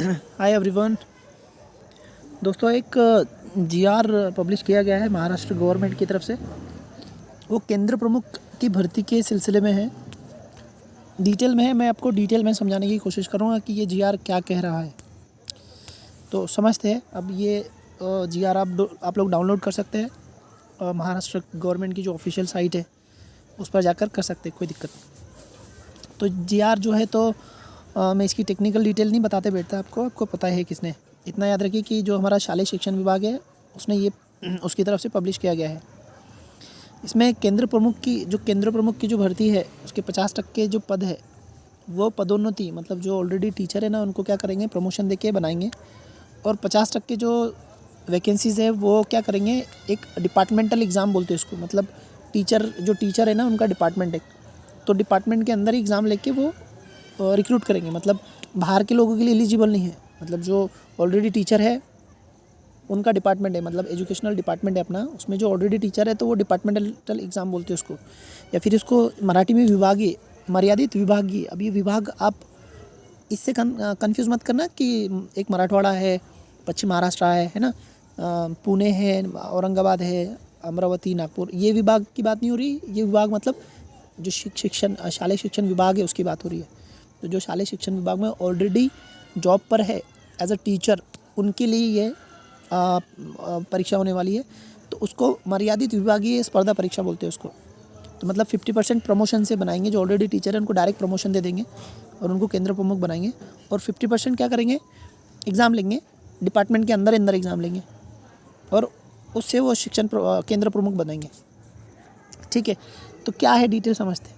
Hi everyone. दोस्तों, एक GR publish किया गया है महाराष्ट्र गवर्नमेंट की तरफ से। वो केंद्र प्रमुख की भर्ती के सिलसिले में है। डिटेल में है, मैं आपको डिटेल में समझाने की कोशिश करूँगा कि ये जीआर क्या कह रहा है। तो समझते हैं। अब ये जीआर आप लोग डाउनलोड कर सकते हैं। महाराष्ट्र गवर्नमेंट की जो ऑफिशियल साइट है उस पर जाकर कर सकते हैं, कोई दिक्कत नहीं। तो जीआर जो है, तो मैं इसकी टेक्निकल डिटेल नहीं बताते बैठता, आपको पता है किसने। इतना याद रखिए कि जो हमारा शालेय शिक्षण विभाग है उसने ये उसकी तरफ से पब्लिश किया गया है। इसमें केंद्र प्रमुख की जो भर्ती है उसके 50% जो पद है वो पदोन्नति, मतलब जो ऑलरेडी टीचर है ना उनको क्या करेंगे, प्रमोशन देके बनाएंगे। और 50% जो वैकेंसीज़ है वो क्या करेंगे, एक डिपार्टमेंटल एग्ज़ाम बोलते हैं उसको। मतलब टीचर है ना, उनका डिपार्टमेंट है, तो डिपार्टमेंट के अंदर ही एग्ज़ाम लेके वो रिक्रूट करेंगे। मतलब बाहर के लोगों के लिए एलिजिबल नहीं है। मतलब जो ऑलरेडी टीचर है उनका डिपार्टमेंट है, मतलब एजुकेशनल डिपार्टमेंट है अपना, उसमें जो ऑलरेडी टीचर है तो वो डिपार्टमेंटल एग्ज़ाम बोलते हैं उसको, या फिर इसको मराठी में विभागीय, मर्यादित विभागीय। अब ये विभाग आप इससे कन्फ्यूज़ मत करना कि एक मराठवाड़ा है, पश्चिम महाराष्ट्र है ना, पुणे है, औरंगाबाद है, अमरावती, नागपुर, ये विभाग की बात नहीं हो रही। ये विभाग मतलब जो शालेय शिक्षण विभाग है उसकी बात हो रही है। तो जो शालेय शिक्षण विभाग में ऑलरेडी जॉब पर है एज अ टीचर, उनके लिए ये परीक्षा होने वाली है। तो उसको मर्यादित विभागीय स्पर्धा परीक्षा बोलते हैं उसको। तो मतलब 50% प्रमोशन से बनाएंगे। जो ऑलरेडी टीचर है उनको डायरेक्ट प्रमोशन दे देंगे और उनको केंद्र प्रमुख बनाएंगे। और 50% क्या करेंगे, एग्ज़ाम लेंगे, डिपार्टमेंट के अंदर एग्ज़ाम लेंगे और उससे वो केंद्र प्रमुख बनाएंगे। ठीक है, तो क्या है डिटेल समझते हैं।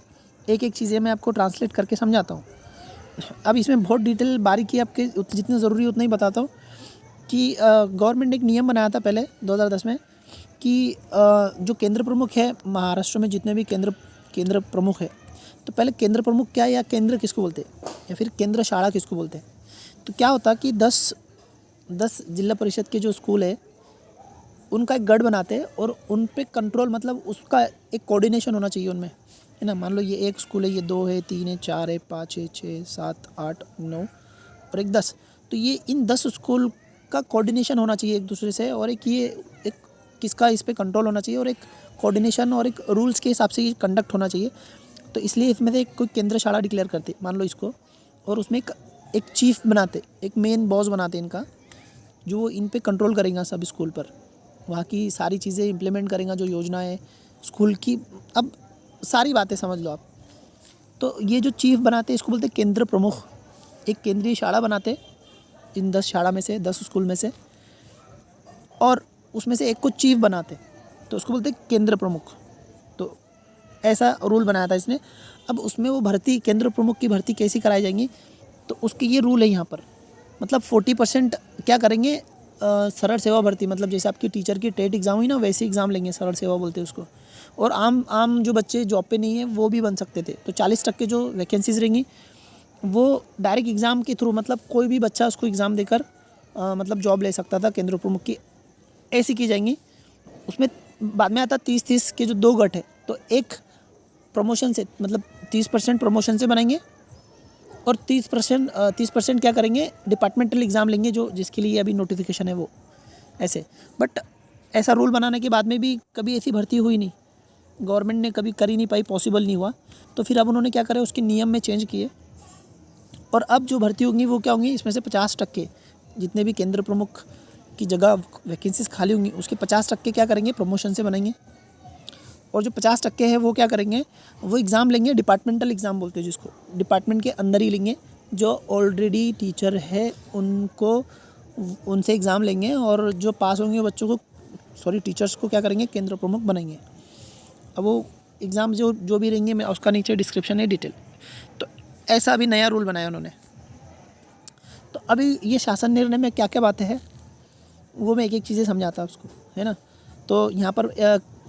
एक एक चीज़ें मैं आपको ट्रांसलेट करके समझाता हूँ। अब इसमें बहुत डिटेल बारीकी आपके जितनी ज़रूरी है उतना ही बताता हूँ कि गवर्नमेंट ने एक नियम बनाया था पहले 2010 में कि जो केंद्र प्रमुख है महाराष्ट्र में, जितने भी केंद्र प्रमुख है, तो पहले केंद्र प्रमुख क्या है या केंद्र किसको बोलते हैं या फिर केंद्र शाला किसको बोलते हैं। तो क्या होता कि 10 जिला परिषद के जो स्कूल है उनका एक गढ़ बनाते हैं और उन पे कंट्रोल, मतलब उसका एक कोऑर्डिनेशन होना चाहिए उनमें, है ना। मान लो ये एक स्कूल है, ये 2 है, 3 है, 4 है, 5 है, 6, 7, 8, 9 और एक 10। तो ये इन 10 स्कूल का कोऑर्डिनेशन होना चाहिए एक दूसरे से, और एक किसका इस पे कंट्रोल होना चाहिए, और एक कोऑर्डिनेशन और एक रूल्स के हिसाब से ये कंडक्ट होना चाहिए। तो इसलिए इसमें से कोई केंद्र शाला डिक्लेयर करते, मान लो इसको, और उसमें एक चीफ बनाते, एक मेन बॉस बनाते इनका, जो इन पे कंट्रोल करेगा सब स्कूल पर, वहाँ की सारी चीज़ें इम्प्लीमेंट करेगा, जो योजनाएं स्कूल की। अब सारी बातें समझ लो आप। तो ये जो चीफ बनाते इसको बोलते केंद्र प्रमुख। एक केंद्रीय शाला बनाते इन 10 शाला में से, 10 स्कूल में से, और उसमें से एक को चीफ बनाते, तो उसको बोलते केंद्र प्रमुख। तो ऐसा रूल बनाया था इसने। अब उसमें वो भर्ती, केंद्र प्रमुख की भर्ती कैसी कराई जाएंगी, तो उसके ये रूल है यहाँ पर। मतलब 40% क्या करेंगे, सरल सेवा भर्ती, मतलब जैसे आपकी टीचर की टेट एग्ज़ाम हुई ना, वैसे एग्ज़ाम लेंगे, सरल सेवा बोलते हैं उसको। और आम जो बच्चे जॉब पे नहीं है वो भी बन सकते थे। तो 40% जो वैकेंसीज रहेंगी वो डायरेक्ट एग्ज़ाम के थ्रू, मतलब कोई भी बच्चा उसको एग्ज़ाम देकर मतलब जॉब ले सकता था केंद्र प्रमुख की, ऐसी की जाएंगी। उसमें बाद में आता 30-30 के जो 2 गट है, तो एक प्रमोशन से, मतलब 30% प्रमोशन से बनाएंगे और 30% क्या करेंगे, डिपार्टमेंटल एग्ज़ाम लेंगे, जो जिसके लिए अभी नोटिफिकेशन है वो, ऐसे। बट ऐसा रूल बनाने के बाद में भी कभी ऐसी भर्ती हुई नहीं, गवर्नमेंट ने कभी कर ही नहीं पाई, पॉसिबल नहीं हुआ। तो फिर अब उन्होंने क्या करा, उसके नियम में चेंज किए, और अब जो भर्ती होंगी वो क्या होंगी, इसमें से 50% जितने भी केंद्र प्रमुख की जगह वैकेंसीज खाली होंगी उसके 50% क्या करेंगे, प्रमोशन से बनाएंगे। और जो 50% है वो क्या करेंगे, वो एग्ज़ाम लेंगे, डिपार्टमेंटल एग्ज़ाम बोलते हैं जिसको, डिपार्टमेंट के अंदर ही लेंगे। जो ऑलरेडी टीचर है उनको, उनसे एग्ज़ाम लेंगे, और जो पास होंगे बच्चों को, टीचर्स को क्या करेंगे, केंद्र प्रमुख बनाएंगे। अब वो एग्ज़ाम जो भी रहेंगे, मैं उसका नीचे डिस्क्रिप्शन है डिटेल। तो ऐसा अभी नया रूल बनाया उन्होंने। तो अभी ये शासन निर्णय में क्या क्या बातें हैं वो मैं एक एक चीज़ें समझाता हूँ उसको, है ना। तो यहाँ पर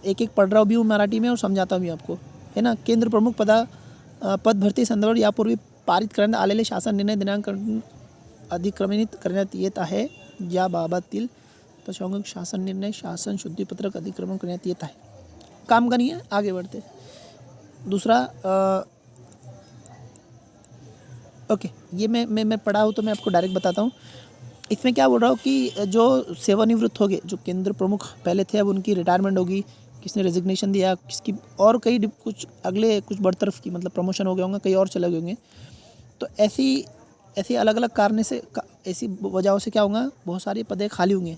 एक एक पढ़ रहा भी हूँ मराठी में और समझाता भी आपको, है ना। केंद्र प्रमुख पद भरती संदर्भात यापूर्वी पारित करण्यात आलेले शासन निर्णय दिनांक अधिक्रमित करण्यात येत आहे, याबाबतील तशांक शासन निर्णय शासन शुद्धीपत्रक अधिक्रमण करण्यात येत आहे। काम का नहीं है, आगे बढ़ते। दूसरा ओके, ये मैं पढ़ा हूँ तो मैं आपको डायरेक्ट बताता हूँ। इसमें क्या बोल रहा हूँ कि जो सेवानिवृत्त हो गए, जो केंद्र प्रमुख पहले थे, अब उनकी रिटायरमेंट होगी, किसने रेजिग्नेशन दिया, किसकी और कई कुछ अगले कुछ बरतरफ की मतलब प्रमोशन हो गए होंगे, कई और चले गए होंगे। तो ऐसी ऐसी अलग अलग कारण से ऐसी वजहों से क्या होगा, बहुत सारे पदे खाली होंगे,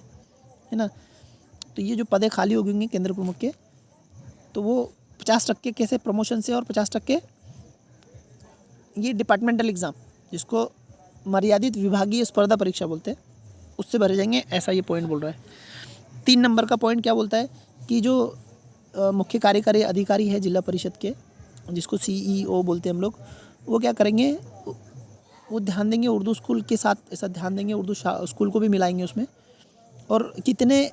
है ना। तो ये जो पदे खाली हो होंगे केंद्र प्रमुख के, तो वो 50% कैसे प्रमोशन से और 50% ये डिपार्टमेंटल एग्ज़ाम, जिसको मर्यादित विभागीय स्पर्धा परीक्षा बोलते हैं, उससे भरे जाएंगे, ऐसा ये पॉइंट बोल रहा है। 3 नंबर का पॉइंट क्या बोलता है कि जो मुख्य कार्यकारी अधिकारी है जिला परिषद के, जिसको CEO बोलते हैं हम लोग, वो क्या करेंगे, वो ध्यान देंगे उर्दू स्कूल के साथ, ऐसा ध्यान देंगे उर्दू स्कूल को भी मिलाएंगे उसमें, और कितने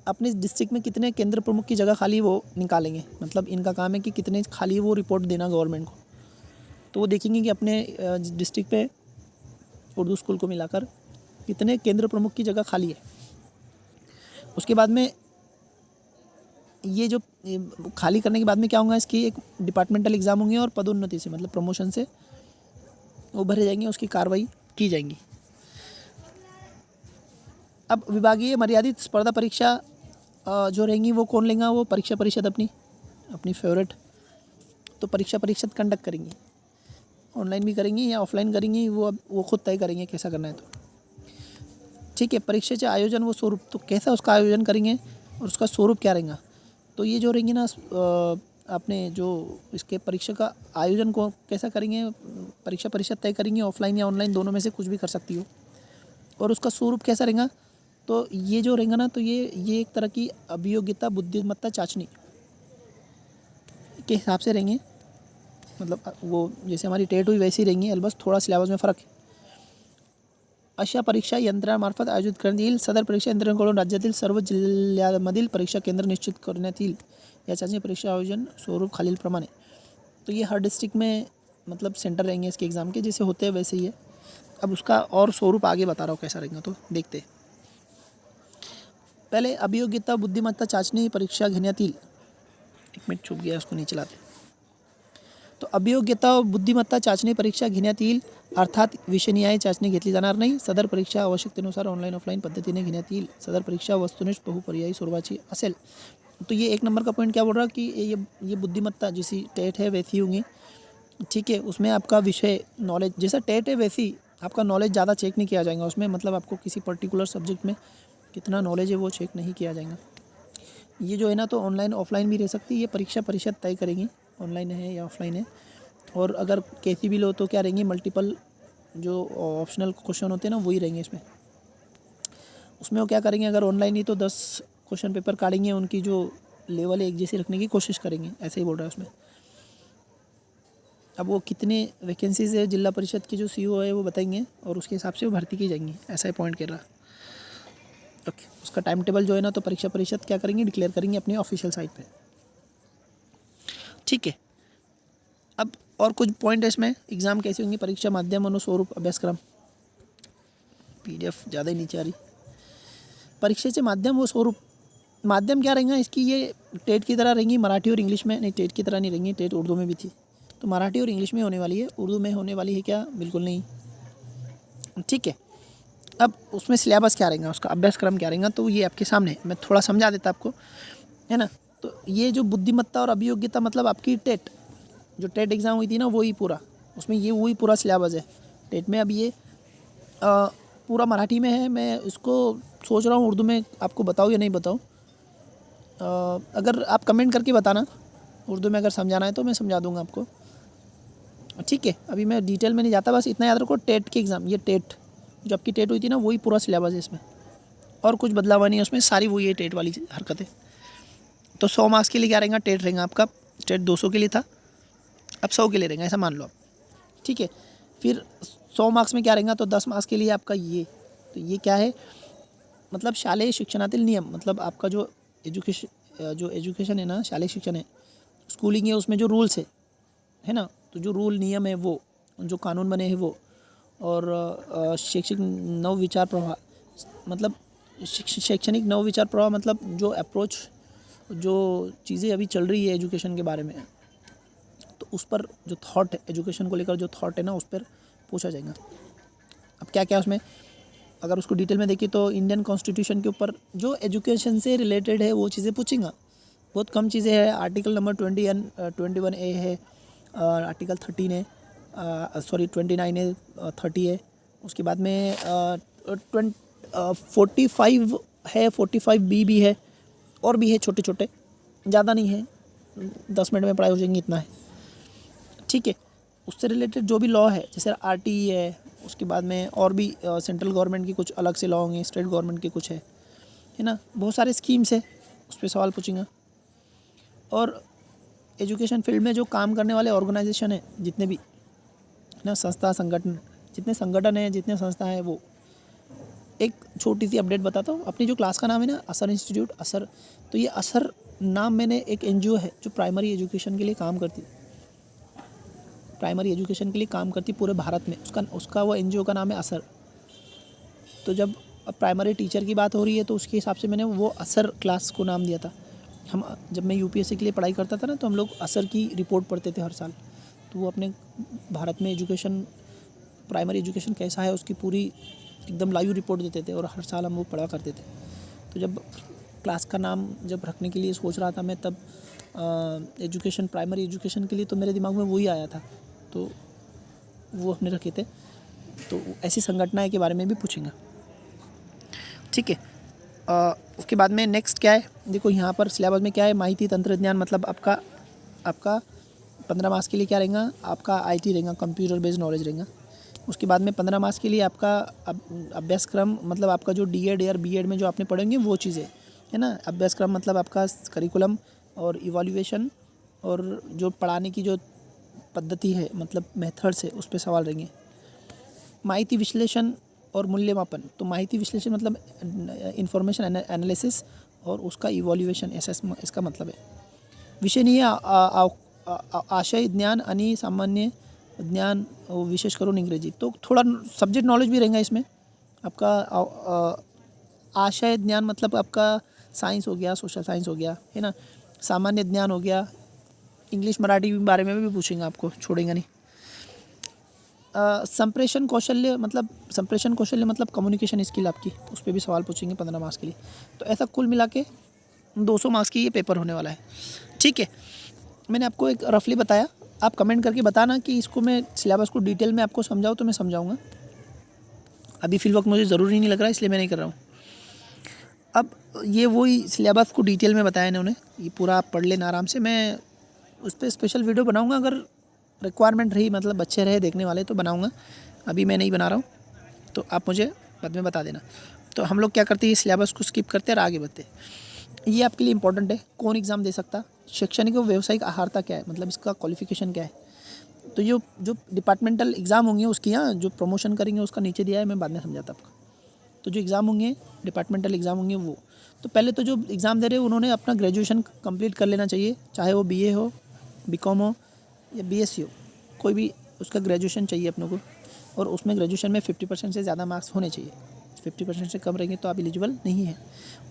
अपने डिस्ट्रिक्ट में कितने केंद्र प्रमुख की जगह खाली वो निकालेंगे। मतलब इनका काम है कि कितने खाली वो रिपोर्ट देना गवर्नमेंट को। तो वो देखेंगे कि अपने डिस्ट्रिक्ट पे उर्दू स्कूल को मिलाकर कितने केंद्र प्रमुख की जगह खाली है। उसके बाद में ये जो खाली करने के बाद में क्या होगा, इसकी एक डिपार्टमेंटल एग्ज़ाम होंगे और पदोन्नति से मतलब प्रमोशन से वो भरे जाएंगे, उसकी कार्रवाई की जाएंगी। अब विभागीय मर्यादित स्पर्धा परीक्षा जो रहेंगी वो कौन लेगा, वो परीक्षा परिषद अपनी फेवरेट। तो परीक्षा परिषद कंडक्ट करेंगी, ऑनलाइन भी करेंगी या ऑफलाइन करेंगी, वो खुद तय करेंगे कैसा करना है। तो ठीक है, परीक्षेचे आयोजन व स्वरूप, तो कैसा उसका आयोजन करेंगे और उसका स्वरूप क्या रहेगा। तो ये जो रहेंगे ना, आपने जो इसके परीक्षा का आयोजन को कैसा करेंगे, परीक्षा परिषद तय करेंगे, ऑफलाइन या ऑनलाइन दोनों में से कुछ भी कर सकती हो। और उसका स्वरूप कैसा रहेगा, तो ये जो रहेगा ना, तो ये एक तरह की अभियोग्यता बुद्धिमत्ता चाचनी के हिसाब से रहेंगे। मतलब वो जैसे हमारी टेट हुई वैसी रहेंगी, अलबत्त थोड़ा सिलेबस में फ़रक है। अशा परीक्षा यंत्रणामार्फत आयोजित करण्यात येईल। सदर परीक्षा यंत्रणेकडून राज्यातील सर्व जिल्ह्यांमधील परीक्षा केंद्र निश्चित करण्यात येईल। या चाचणी परीक्षा आयोजन स्वरूप खालीलप्रमाणे। तो ये हर डिस्ट्रिक्ट में मतलब सेंटर रहेंगे इसके एग्ज़ाम के, जैसे होते हैं वैसे ही है। अब उसका और स्वरूप आगे बता रहा हूँ कैसा रहेगा, तो देखते। पहले अभियोग्यता बुद्धिमत्ता चाचणी परीक्षा घेण्यात येईल। 1 मिनट छूट गया, उसको नीचे लाते। तो अभियोग्यता व बुद्धिमत्ता चाचणी परीक्षा घेण्यात येईल, अर्थात विषयनिहाय चाचणी घेतली जाणार नाही। सदर परीक्षा आवश्यकतेनुसार ऑनलाईन ऑफलाईन पद्धतीने घेण्यात येईल। सदर परीक्षा वस्तुनिष्ठ बहुपर्यायी स्वरूपाची असेल। तो ये 1 नंबर का पॉइंट क्या बोल रहा है कि ये बुद्धिमत्ता जैसी टेट है वैसी होंगी, ठीक है। उसमें आपका विषय नॉलेज जैसा टेट है वैसी आपका नॉलेज ज़्यादा चेक नहीं किया जाएगा उसमें, मतलब आपको किसी पर्टिकुलर सब्जेक्ट में कितना नॉलेज है वो चेक नहीं किया जाएगा। ये जो है ना, तो ऑनलाइन ऑफलाइन भी रह सकती है, ये परीक्षा परिषद तय करेंगी ऑनलाइन है या ऑफलाइन है। और अगर कैसी भी लो तो क्या रहेंगे, मल्टीपल जो ऑप्शनल क्वेश्चन होते हैं ना वही रहेंगे इसमें। उसमें वो क्या करेंगे, अगर ऑनलाइन ही तो 10 क्वेश्चन पेपर काटेंगे, उनकी जो लेवल है एक जैसी रखने की कोशिश करेंगे, ऐसे ही बोल रहा है उसमें। अब वो कितने वैकेंसीज है जिला परिषद की जो CEO है वो बताएंगे और उसके हिसाब से वो भर्ती की जाएंगी, ऐसा ही पॉइंट कर रहा है। ओके, उसका टाइम टेबल जो है ना, तो परीक्षा परिषद क्या करेंगे, डिक्लेयर करेंगे अपनी ऑफिशियल साइट पे, ठीक है। अब और कुछ पॉइंट है इसमें, एग्ज़ाम कैसी होंगी, परीक्षा माध्यम अनुस्वरूप अभ्यासक्रम, PDF ज़्यादा ही नीचे आ रही। परीक्षेचे माध्यम व स्वरूप, माध्यम क्या रहेगा इसकी, ये टेट की तरह रहेंगी, मराठी और इंग्लिश में। नहीं, टेट की तरह नहीं रहेंगी, टेट उर्दू में भी थी, तो मराठी और इंग्लिश में होने वाली है। उर्दू में होने वाली है क्या, बिल्कुल नहीं, ठीक है। अब उसमें सिलेबस क्या रहेगा, उसका अभ्यासक्रम क्या रहेगा, तो ये आपके सामने मैं थोड़ा समझा देता आपको, है ना। तो ये जो बुद्धिमत्ता और अभियोग्यता मतलब आपकी टेट, जो टेट एग्ज़ाम हुई थी ना वही पूरा, उसमें ये वही पूरा सिलेबस है टेट में। अब ये पूरा मराठी में है, मैं इसको सोच रहा हूँ उर्दू में आपको बताऊँ या नहीं बताऊँ। अगर आप कमेंट करके बताना, उर्दू में अगर समझाना है तो मैं समझा दूँगा आपको, ठीक है। अभी मैं डिटेल में नहीं जाता, बस इतना याद रखो, टेट के एग्ज़ाम, ये टेट जो आपकी टेट हुई थी ना वही पूरा सिलेबस है इसमें, और कुछ बदलाव नहीं है उसमें, सारी वही है टेट वाली हरकतें। तो 100 मार्क्स के लिए क्या रहेगा, टेट रहेगा आपका, टेट 200 के लिए था, अब 100 के लिए रहेगा, ऐसा मान लो आप, ठीक है। फिर 100 मार्क्स में क्या रहेगा, तो 10 मार्क्स के लिए आपका ये, तो ये क्या है, मतलब शालेय शिक्षणातील नियम, मतलब आपका जो एजुकेशन है ना, शालेय शिक्षण है, स्कूलिंग है, उसमें जो रूल्स है ना, तो जो रूल नियम है वो, जो कानून बने हैं वो, और शैक्षिक नवविचार प्रवाह, मतलब शैक्षणिक नवविचार प्रवाह, मतलब जो अप्रोच, जो चीज़ें अभी चल रही है एजुकेशन के बारे में, तो उस पर जो थॉट है एजुकेशन को लेकर, जो थॉट है ना, उस पर पूछा जाएगा। अब क्या क्या उसमें अगर उसको डिटेल में देखिए तो इंडियन कॉन्स्टिट्यूशन के ऊपर जो एजुकेशन से रिलेटेड है वो चीज़ें पूछेंगे। बहुत कम चीज़ें हैं। आर्टिकल नंबर 21A है, आर्टिकल 13 है, सॉरी 29 है, 30 है। उसके बाद में 45 है, 45B भी है, और भी है छोटे छोटे, ज़्यादा नहीं है, 10 मिनट में पढ़ाई हो जाएंगी, इतना है। ठीक है, उससे रिलेटेड जो भी लॉ है जैसे RTE है, उसके बाद में और भी सेंट्रल गवर्नमेंट की कुछ अलग से लॉ होंगे, स्टेट गवर्नमेंट के कुछ है ना, बहुत सारे स्कीम्स है, उस पर सवाल पूछेंगे। और एजुकेशन फील्ड में जो काम करने वाले ऑर्गेनाइजेशन है जितने भी ना, संस्था संगठन, जितने संगठन है, जितने संस्था है, वो एक छोटी सी अपडेट बताता हूँ। अपनी जो क्लास का नाम है ना, असर इंस्टीट्यूट, असर, तो ये असर नाम मैंने एक NGO है जो प्राइमरी एजुकेशन के लिए काम करती, प्राइमरी एजुकेशन के लिए काम करती पूरे भारत में, उसका वो NGO का नाम है असर। तो जब प्राइमरी टीचर की बात हो रही है तो उसके हिसाब से मैंने वो असर क्लास को नाम दिया था। हम जब मैं UPSC के लिए पढ़ाई करता था ना, तो हम लोग असर की रिपोर्ट पढ़ते थे हर साल। तो वो अपने भारत में एजुकेशन, प्राइमरी एजुकेशन कैसा है उसकी पूरी एकदम लाइव रिपोर्ट देते थे, और हर साल हम वो पढ़ा करते थे। तो जब क्लास का नाम जब रखने के लिए सोच रहा था मैं, तब एजुकेशन, प्राइमरी एजुकेशन के लिए तो मेरे दिमाग में वही आया था, तो वो हमने रखे थे। तो ऐसी संगठनाएं के बारे में भी पूछेंगे। ठीक है, उसके बाद में नेक्स्ट क्या है, देखो यहाँ पर सिलेबस में क्या है, माहिती तंत्रज्ञान, मतलब आपका 15 मार्क्स के लिए क्या रहेगा, आपका IT रहेगा, कंप्यूटर बेस्ड नॉलेज रहेगा। उसके बाद में 15 मार्क्स के लिए आपका अभ्यासक्रम, मतलब आपका जो DED या BEd में जो आपने पढ़ेंगे वो चीज़ें है ना। अभ्यासक्रम मतलब आपका करिकुलम और इवैल्यूएशन, और जो पढ़ाने की जो पद्धति है, मतलब मेथड्स है, उस पर सवाल रहेंगे। माहिती विश्लेषण और मूल्यमापन, तो माहिती विश्लेषण मतलब इंफॉर्मेशन एनालिसिस, और उसका इवैल्यूएशन, ऐसा इसका मतलब है। विषयनीय आशय ज्ञान आणि सामान्य ज्ञान, विशेष करून इंग्रजी, तो थोड़ा सब्जेक्ट नॉलेज भी रहेगा इसमें। आपका आशय ज्ञान मतलब आपका साइंस हो गया, सोशल साइंस हो गया, है ना। सामान्य ज्ञान हो गया, इंग्लिश मराठी के बारे में भी पूछेंगे, आपको छोड़ेंगे नहीं। संप्रेषण कौशल्य मतलब कम्युनिकेशन स्किल आपकी, उस पर भी सवाल पूछेंगे 15 मार्क्स के लिए। तो ऐसा कुल मिला के 200 मार्क्स की ये पेपर होने वाला है। ठीक है, मैंने आपको एक रफली बताया, आप कमेंट करके बताना कि इसको मैं सिलेबस को डिटेल में आपको समझाऊँ तो मैं समझाऊँगा। अभी फिल वक्त मुझे ज़रूरी नहीं लग रहा, इसलिए मैं नहीं कर रहा हूँ। अब ये वही सिलेबस को डिटेल में बताया इन्होंने, ये पूरा आप पढ़ लेना आराम से। मैं उस पर स्पेशल वीडियो बनाऊँगा, अगर रिक्वायरमेंट रही, मतलब बच्चे रहे देखने वाले, तो बनाऊँगा। अभी मैं नहीं बना रहा हूँ, तो आप मुझे बाद में बता देना। तो हम लोग क्या करते हैं, सिलेबस को स्किप करते हैं और आगे बढ़ते हैं। ये आपके लिए इंपॉर्टेंट है, कौन एग्ज़ाम दे सकता, शैक्षणिक और व्यावसायिक अर्हता क्या है, मतलब इसका क्वालिफिकेशन क्या है। तो जो डिपार्टमेंटल एग्ज़ाम होंगे उसकी, यहाँ जो प्रमोशन करेंगे उसका नीचे दिया है, मैं बाद में समझाता आपको। तो जो एग्ज़ाम होंगे, डिपार्टमेंटल एग्ज़ाम होंगे, वो तो पहले तो जो एग्ज़ाम दे रहे हैं उन्होंने अपना ग्रेजुएशन कंप्लीट कर लेना चाहिए, चाहे वो BA हो, BCom हो या BSc हो, कोई भी उसका ग्रेजुएशन चाहिए अपने को। और उसमें ग्रेजुएशन में 50% से ज़्यादा मार्क्स होने चाहिए, 50% से कम रहेंगे तो आप एलिजिबल नहीं हैं।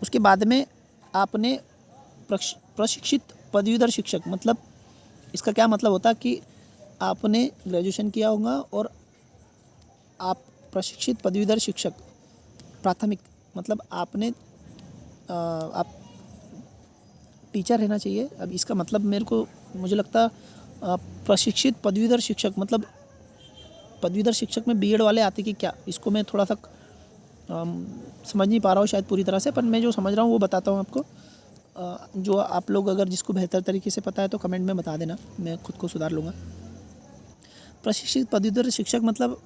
उसके बाद में आपने प्रशिक्षित पदवीधर शिक्षक, मतलब इसका क्या मतलब होता है कि आपने ग्रेजुएशन किया होगा और आप प्रशिक्षित पदवीधर शिक्षक, प्राथमिक मतलब आपने आप टीचर रहना चाहिए। अब इसका मतलब मुझे लगता प्रशिक्षित पदवीधर शिक्षक, मतलब पदवीधर शिक्षक में BEd वाले आते कि क्या, इसको मैं थोड़ा सा समझ नहीं पा रहा हूँ शायद पूरी तरह से, पर मैं जो समझ रहा हूँ वो बताता हूँ आपको। जो आप लोग अगर जिसको बेहतर तरीके से पता है तो कमेंट में बता देना, मैं खुद को सुधार लूँगा। प्रशिक्षित पदवीधर शिक्षक मतलब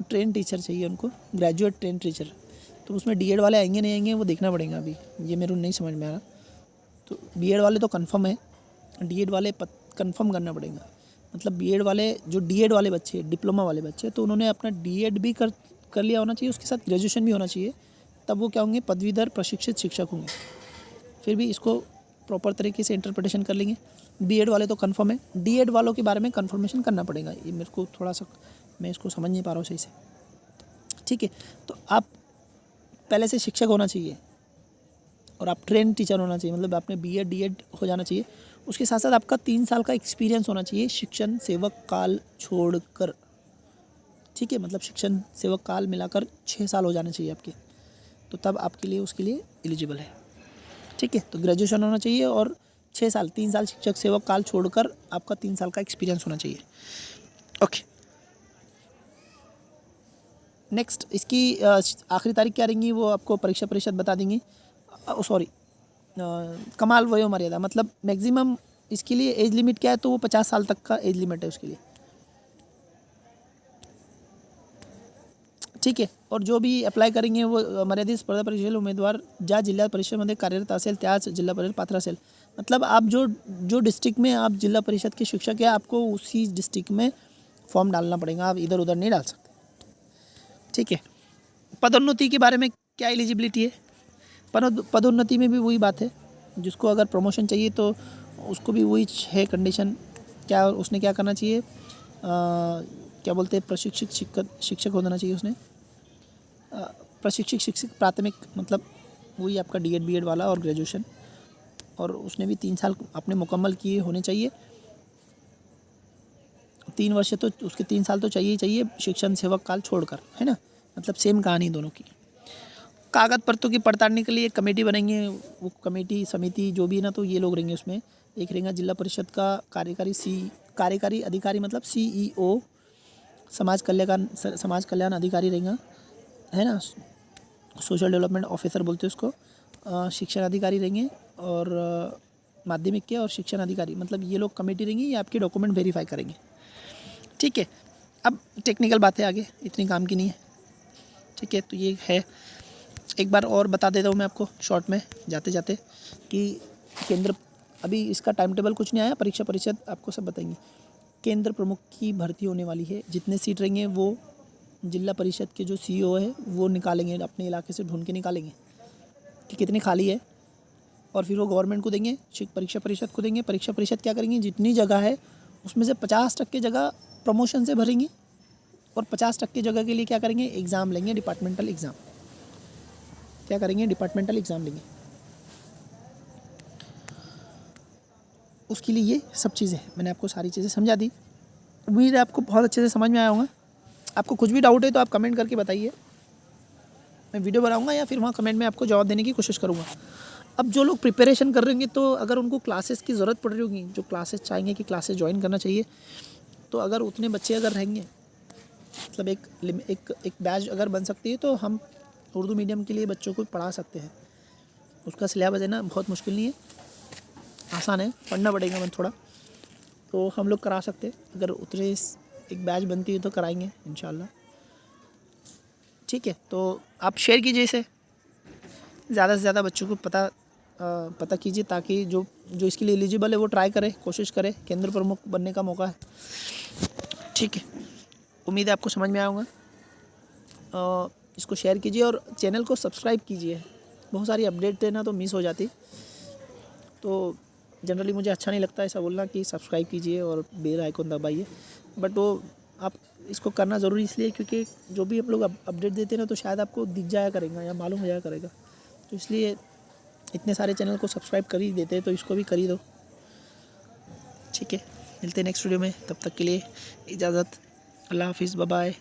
ट्रेन टीचर चाहिए उनको, ग्रेजुएट ट्रेन टीचर। तो उसमें DEd वाले आएंगे नहीं आएंगे वो देखना पड़ेगा, अभी ये मेरे को नहीं समझ में आ रहा। तो BEd वाले तो कंफर्म है, DEd वाले कंफर्म करना पड़ेगा। मतलब BEd वाले, जो DEd वाले बच्चे, डिप्लोमा वाले बच्चे, तो उन्होंने अपना DEd भी कर लिया होना चाहिए, उसके साथ ग्रेजुएशन भी होना चाहिए, तब वो क्या होंगे, पदवीधर प्रशिक्षित शिक्षक होंगे। फिर भी इसको प्रॉपर तरीके से इंटरप्रिटेशन कर लेंगे। BEd वाले तो कंफर्म है, DEd वालों के बारे में कंफर्मेशन करना पड़ेगा, ये मेरे को थोड़ा सा, मैं इसको समझ नहीं पा रहा हूँ सही से। ठीक है, तो आप पहले से शिक्षक होना चाहिए और आप ट्रेन टीचर होना चाहिए, मतलब आपने BEd DEd हो जाना चाहिए। उसके साथ साथ आपका 3 साल का एक्सपीरियंस होना चाहिए शिक्षण सेवक काल छोड़कर, ठीक है, मतलब शिक्षण सेवक काल मिलाकर 6 साल हो जाने चाहिए आपके, तो तब आपके लिए उसके लिए एलिजिबल है। ठीक है, तो ग्रेजुएशन होना चाहिए और 6 साल 3 साल शिक्षक सेवक काल छोड़कर आपका 3 साल का एक्सपीरियंस होना चाहिए। ओके, नेक्स्ट इसकी आखिरी तारीख क्या रहेंगी वो आपको परीक्षा परिषद बता देंगी। सॉरी, कमाल वयोमर्यादा मतलब मैक्सिमम इसके लिए एज लिमिट क्या है, तो वो 50 साल तक का एज लिमिट है उसके लिए। ठीक है, और जो भी अप्लाय करेंगे वो मर्यादित स्पर्धा परीक्षेतील उमेदवार ज्या जिल्हा परिषदेमध्ये कार्यरत असेल त्याच जिल्हा परिषद पात्र असेल। मतलब आप जो डिस्ट्रिक्ट में आप जिला परिषद के शिक्षक हैं, आपको उसी डिस्ट्रिक्ट में फॉर्म डालना पड़ेगा, आप इधर उधर नहीं डाल सकते। ठीक है, पदोन्नति के बारे में क्या एलिजिबिलिटी है, पदोन्नति में भी वही बात है, जिसको अगर प्रमोशन चाहिए तो उसको भी वही है कंडीशन। क्या उसने क्या करना चाहिए, क्या बोलते हैं, प्रशिक्षित शिक्षक होना चाहिए उसने, प्रशिक्षित शिक्षक प्राथमिक, मतलब वही आपका D.Ed B.Ed वाला और ग्रेजुएशन, और उसने भी 3 साल अपने मुकम्मल किए होने चाहिए। 3 वर्ष तो उसके 3 साल तो चाहिए ही चाहिए शिक्षण सेवक काल छोड़कर, है ना, मतलब सेम कहानी दोनों की। कागज पत्रों की पड़तालने के लिए एक कमेटी बनेंगे, वो कमेटी समिति जो भी है ना, तो ये लोग रहेंगे उसमें। एक रहेगा जिला परिषद का कार्यकारी अधिकारी मतलब CEO, समाज कल्याण अधिकारी रहेगा, है ना, सोशल डेवलपमेंट ऑफिसर बोलते हैं उसको, शिक्षण अधिकारी रहेंगे, और माध्यमिक के और शिक्षण अधिकारी, मतलब ये लोग कमेटी रहेंगी, ये आपके डॉक्यूमेंट वेरीफाई करेंगे। ठीक है, अब टेक्निकल बातें आगे इतनी काम की नहीं है। ठीक है, तो ये है, एक बार और बता देता हूँ मैं आपको शॉर्ट में जाते जाते कि केंद्र, अभी इसका टाइम टेबल कुछ नहीं आया, परीक्षा परिषद आपको सब बताएंगे। केंद्र प्रमुख की भर्ती होने वाली है, जितने सीट रहेंगे वो जिला परिषद के जो CEO है वो निकालेंगे, अपने इलाके से ढूंढ के निकालेंगे कि कितनी खाली है, और फिर वो गवर्नमेंट को देंगे, परीक्षा परिषद को देंगे। परीक्षा परिषद क्या करेंगी, जितनी जगह है उसमें से 50% जगह प्रमोशन से भरेंगी, और 50% जगह के लिए क्या करेंगे, एग्ज़ाम लेंगे, डिपार्टमेंटल एग्ज़ाम। क्या करेंगे, डिपार्टमेंटल एग्ज़ाम लेंगे। उसके लिए ये सब चीज़ें मैंने आपको सारी चीज़ें समझा दी। उम्मीद है आपको बहुत अच्छे से समझ में आया होगा। आपको कुछ भी डाउट है तो आप कमेंट करके बताइए, मैं वीडियो बनाऊंगा या फिर वहाँ कमेंट में आपको जवाब देने की कोशिश करूँगा। अब जो लोग प्रिपरेशन कर रहे होंगे, तो अगर उनको क्लासेस की ज़रूरत पड़ रही होगी, जो क्लासेस चाहेंगे कि क्लासेस ज्वाइन करना चाहिए, तो अगर उतने बच्चे अगर रहेंगे, मतलब एक बैच अगर बन सकती है, तो हम उर्दू मीडियम के लिए बच्चों को पढ़ा सकते हैं। उसका सिलेबस है ना, बहुत मुश्किल नहीं है, आसान है, पढ़ना पड़ेगा मैं थोड़ा, तो हम लोग करा सकते हैं। अगर उतने एक बैच बनती है तो कराएंगे इंशाल्लाह। ठीक है, तो आप शेयर कीजिए इसे, ज़्यादा से ज़्यादा बच्चों को पता कीजिए, ताकि जो इसके लिए एलिजिबल है वो ट्राई करे, कोशिश करे, केंद्र प्रमुख बनने का मौका है। ठीक है, उम्मीद है आपको समझ में आया होगा। इसको शेयर कीजिए और चैनल को सब्सक्राइब कीजिए, बहुत सारी अपडेट है ना तो मिस हो जाती, तो जनरली मुझे अच्छा नहीं लगता ऐसा बोलना कि सब्सक्राइब कीजिए और बेल आइकन दबाइए, बट वो आप इसको करना ज़रूरी इसलिए क्योंकि जो भी आप लोग अपडेट देते हैं ना, तो शायद आपको दिख जाया करेगा या मालूम हो जाया करेगा, तो इसलिए इतने सारे चैनल को सब्सक्राइब कर ही देते हैं, तो इसको भी कर ही दो। ठीक है, मिलते हैं नेक्स्ट वीडियो में, तब तक के लिए इजाज़त, अल्लाह हाफिज़, बाय बाय।